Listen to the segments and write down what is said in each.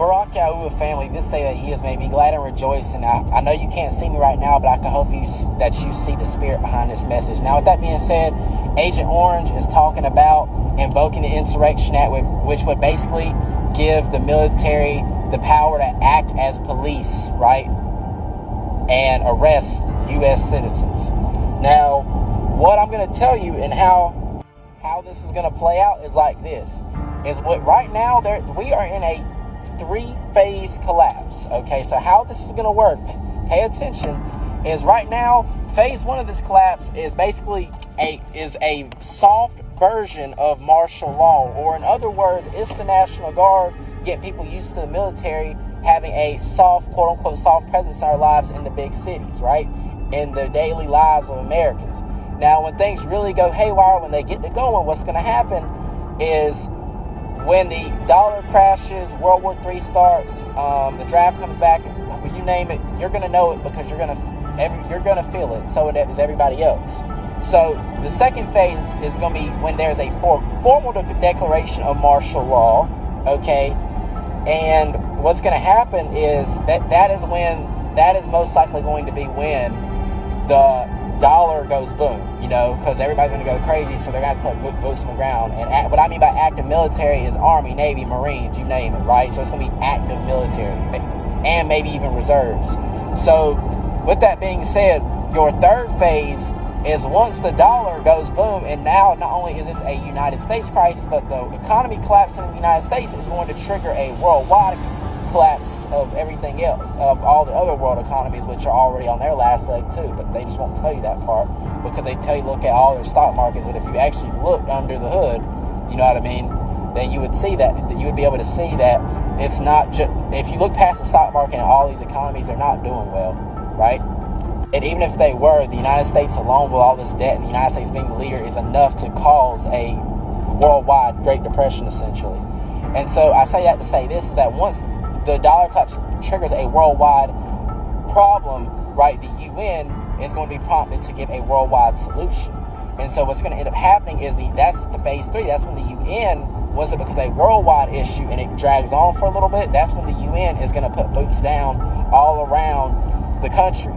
Barack Yahuwah family did say that he has made me glad and rejoice, and I know you can't see me right now, but I can hope that you see the spirit behind this message. Now, with that being said, Agent Orange is talking about invoking the Insurrection Act, which would basically give the military the power to act as police, right, and arrest U.S. citizens. Now, what I'm going to tell you and how this is going to play out is like this. Is what right now we are in a 3-phase collapse. Okay, so how this is going to work, pay attention, is right now phase 1 of this collapse is basically a soft version of martial law, or in other words, it's the National Guard getting people used to the military having a soft, quote unquote, soft presence in our lives in the big cities, right, in the daily lives of Americans. Now, when things really go haywire, when they get to going, what's going to happen is when the dollar crashes, World War III starts, the draft comes back, you name it, you're going to know it because you're going to feel it. So is everybody else. So the second phase is going to be when there's a formal declaration of martial law. Okay, and what's going to happen is that is most likely going to be when the dollar goes boom, because everybody's going to go crazy, so they're going to have to put boots on the ground. And what I mean by active military is Army, Navy, Marines, you name it, right? So it's going to be active military and maybe even reserves. So with that being said, your third phase is once the dollar goes boom, and now not only is this a United States crisis, but the economy collapsing in the United States is going to trigger a worldwide collapse of everything else, of all the other world economies, which are already on their last leg too, but they just won't tell you that part because they tell you look at all their stock markets, and if you actually look under the hood, you know what I mean, then you would see that, you would be able to see that it's not just, if you look past the stock market and all these economies, they're not doing well, right? And even if they were, the United States alone with all this debt and the United States being the leader is enough to cause a worldwide Great Depression, essentially. And so I say that to say this, is that once the dollar collapse triggers a worldwide problem, right, the UN is going to be prompted to give a worldwide solution. And so what's going to end up happening is that's the phase 3. That's when the UN, once it becomes a worldwide issue and it drags on for a little bit, that's when the UN is going to put boots down all around the country.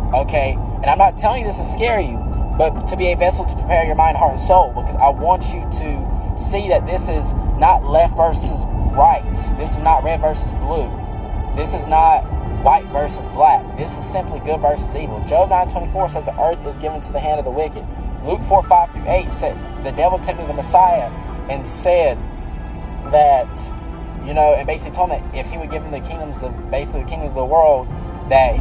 Okay, and I'm not telling you this to scare you, but to be a vessel to prepare your mind, heart, and soul, because I want you to see that this is not left versus right. This is not red versus blue. This is not white versus black. This is simply good versus evil. Job 9:24 says the earth is given to the hand of the wicked. Luke 4:5-8 said the devil tempted the Messiah and said that, and basically told him that if he would give him the kingdoms of the world, that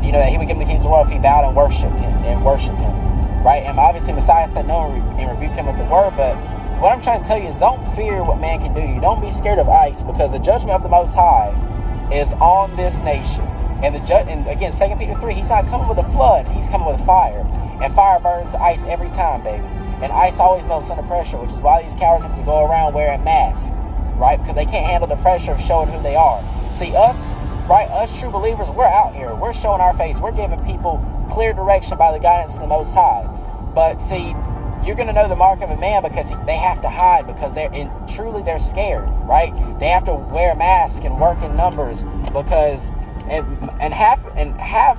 that he would give him the kingdoms of the world if he bowed and worshiped him, right? And obviously Messiah said no and rebuked him with the word, but what I'm trying to tell you is don't fear what man can do to you. Don't be scared of ice, because the judgment of the Most High is on this nation. And again, 2 Peter 3, he's not coming with a flood, he's coming with fire. And fire burns ice every time, baby. And ice always melts under pressure, which is why these cowards have to go around wearing masks, right? Because they can't handle the pressure of showing who they are. See, us true believers, we're out here. We're showing our face. We're giving people clear direction by the guidance of the Most High. But see, you're going to know the mark of a man because they have to hide, because they're scared, right? They have to wear masks and work in numbers because and half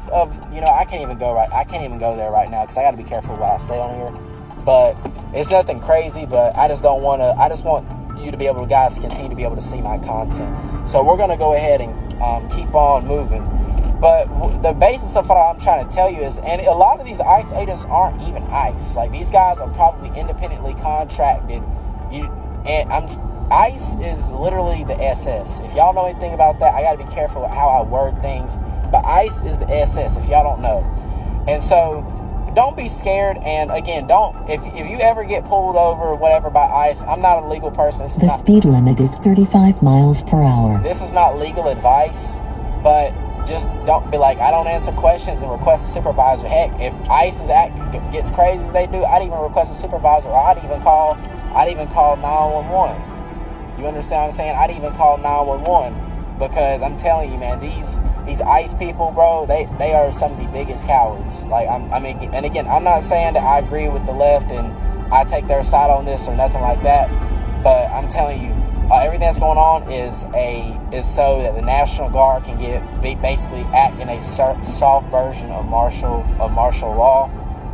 of I can't even go there right now because I got to be careful what I say on here. But it's nothing crazy. But I just want you to be able to, guys, continue to be able to see my content. So we're going to go ahead and keep on moving. But the basis of what I'm trying to tell you is, and a lot of these ICE agents aren't even ICE. Like, these guys are probably independently contracted. ICE is literally the SS. If y'all know anything about that, I got to be careful with how I word things. But ICE is the SS, if y'all don't know. And so, don't be scared. And again, if you ever get pulled over or whatever by ICE, I'm not a legal person. The speed limit is 35 miles per hour. This is not legal advice, but just don't be like, I don't answer questions and request a supervisor. Heck, if ICE gets crazy as they do, I'd even request a supervisor, or I'd even call 911. You understand what I'm saying? I'd even call 911, because I'm telling you, man, these ICE people, bro, they are some of the biggest cowards. Like, and again, I'm not saying that I agree with the left and I take their side on this or nothing like that, but I'm telling you, everything that's going on is so that the National Guard can basically act in a soft version of martial law,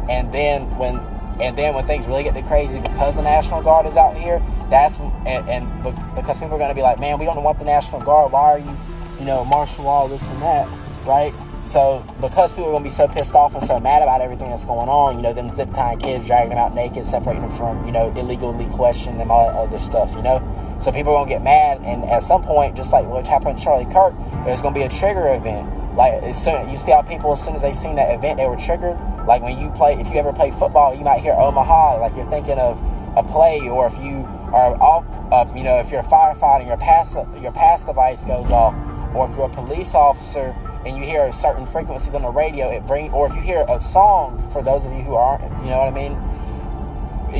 and then when things really get crazy, because the National Guard is out here, because people are going to be like, man, we don't want the National Guard. Why are you, martial law, this and that, right? So because people are going to be so pissed off and so mad about everything that's going on, them zip tying kids, dragging them out naked, separating them from, illegally questioning them, all that other stuff, So people are going to get mad, and at some point, just like what happened with Charlie Kirk, there's going to be a trigger event. Like, you see how people, as soon as they seen that event, they were triggered. Like if you ever play football, you might hear Omaha, like you're thinking of a play, or if you are off, if you're a firefighter, your pass device goes off, or if you're a police officer and you hear certain frequencies on the radio, or if you hear a song, for those of you who aren't, you know what I mean?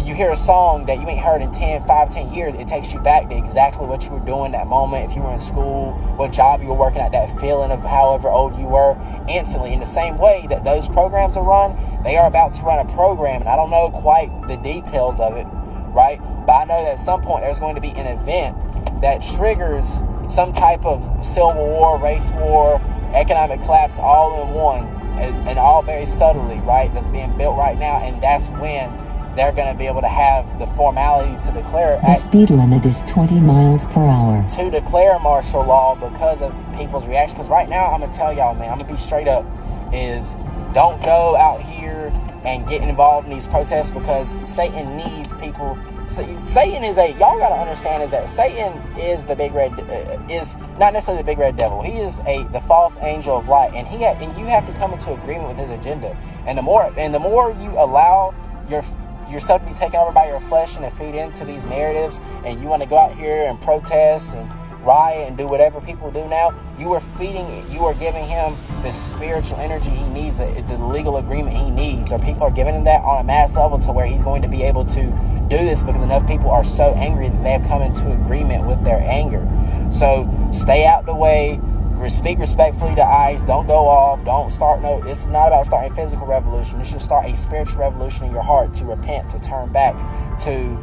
You hear a song that you ain't heard in 10 years, it takes you back to exactly what you were doing that moment. If you were in school, what job you were working at, that feeling of however old you were, instantly. In the same way that those programs are run, they are about to run a program, and I don't know quite the details of it, right? But I know that at some point there's going to be an event that triggers some type of civil war, race war, economic collapse, all in one, and all very subtly, right? That's being built right now, and that's when they're going to be able to have the formality to declare. The speed limit is 20 miles per hour. To declare martial law because of people's reaction. Because right now, I'm going to tell y'all, man, I'm going to be straight up, is don't go out here and get involved in these protests, because Satan needs people. Satan is y'all got to understand is that Satan is the big red, is not necessarily the big red devil. He is the false angel of light, and you have to come into agreement with his agenda. And the more you allow yourself to be taken over by your flesh and to feed into these narratives, and you want to go out here and protest and riot and do whatever people do now, you are giving him the spiritual energy he needs, the legal agreement he needs, or people are giving him that on a mass level to where he's going to be able to do this, because enough people are so angry that they have come into agreement with their anger. So stay out the way, speak respectfully to ICE, don't go off, this is not about starting a physical revolution. This should start a spiritual revolution in your heart, to repent, to turn back, to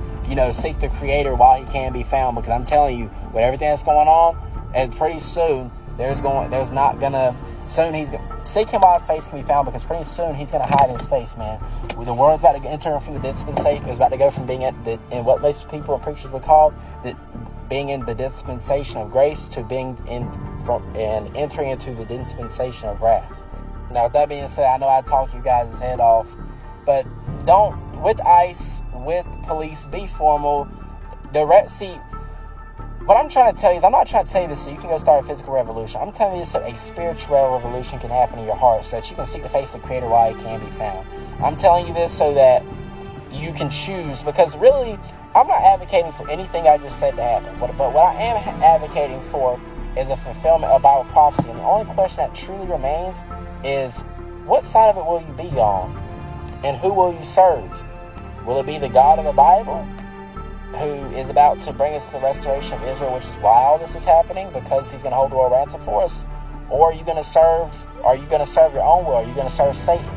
seek the Creator while he can be found. Because I'm telling you, with everything that's going on, and pretty soon seek him while his face can be found, because pretty soon he's going to hide his face, man. The world's about to enter from the dispensation. It's about to go from being in what most people and preachers would call being in the dispensation of grace to entering into the dispensation of wrath. Now, with that being said, I know I talk you guys' head off, but don't, with ICE, with police, be formal. What I'm trying to tell you is, I'm not trying to tell you this so you can go start a physical revolution. I'm telling you this so a spiritual revolution can happen in your heart, so that you can seek the face of the Creator while he can be found. I'm telling you this so that you can choose, because really, I'm not advocating for anything I just said to happen. But what I am advocating for is a fulfillment of Bible prophecy. And the only question that truly remains is, what side of it will you be on? And who will you serve? Will it be the God of the Bible, who is about to bring us to the restoration of Israel, which is why all this is happening, because he's going to hold the world ransom for us? Or are you going to serve your own will? Are you going to serve Satan?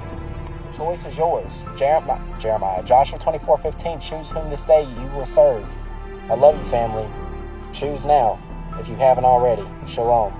Choice is yours. Joshua 24:15, choose whom this day you will serve. I love you, family. Choose now, if you haven't already. Shalom.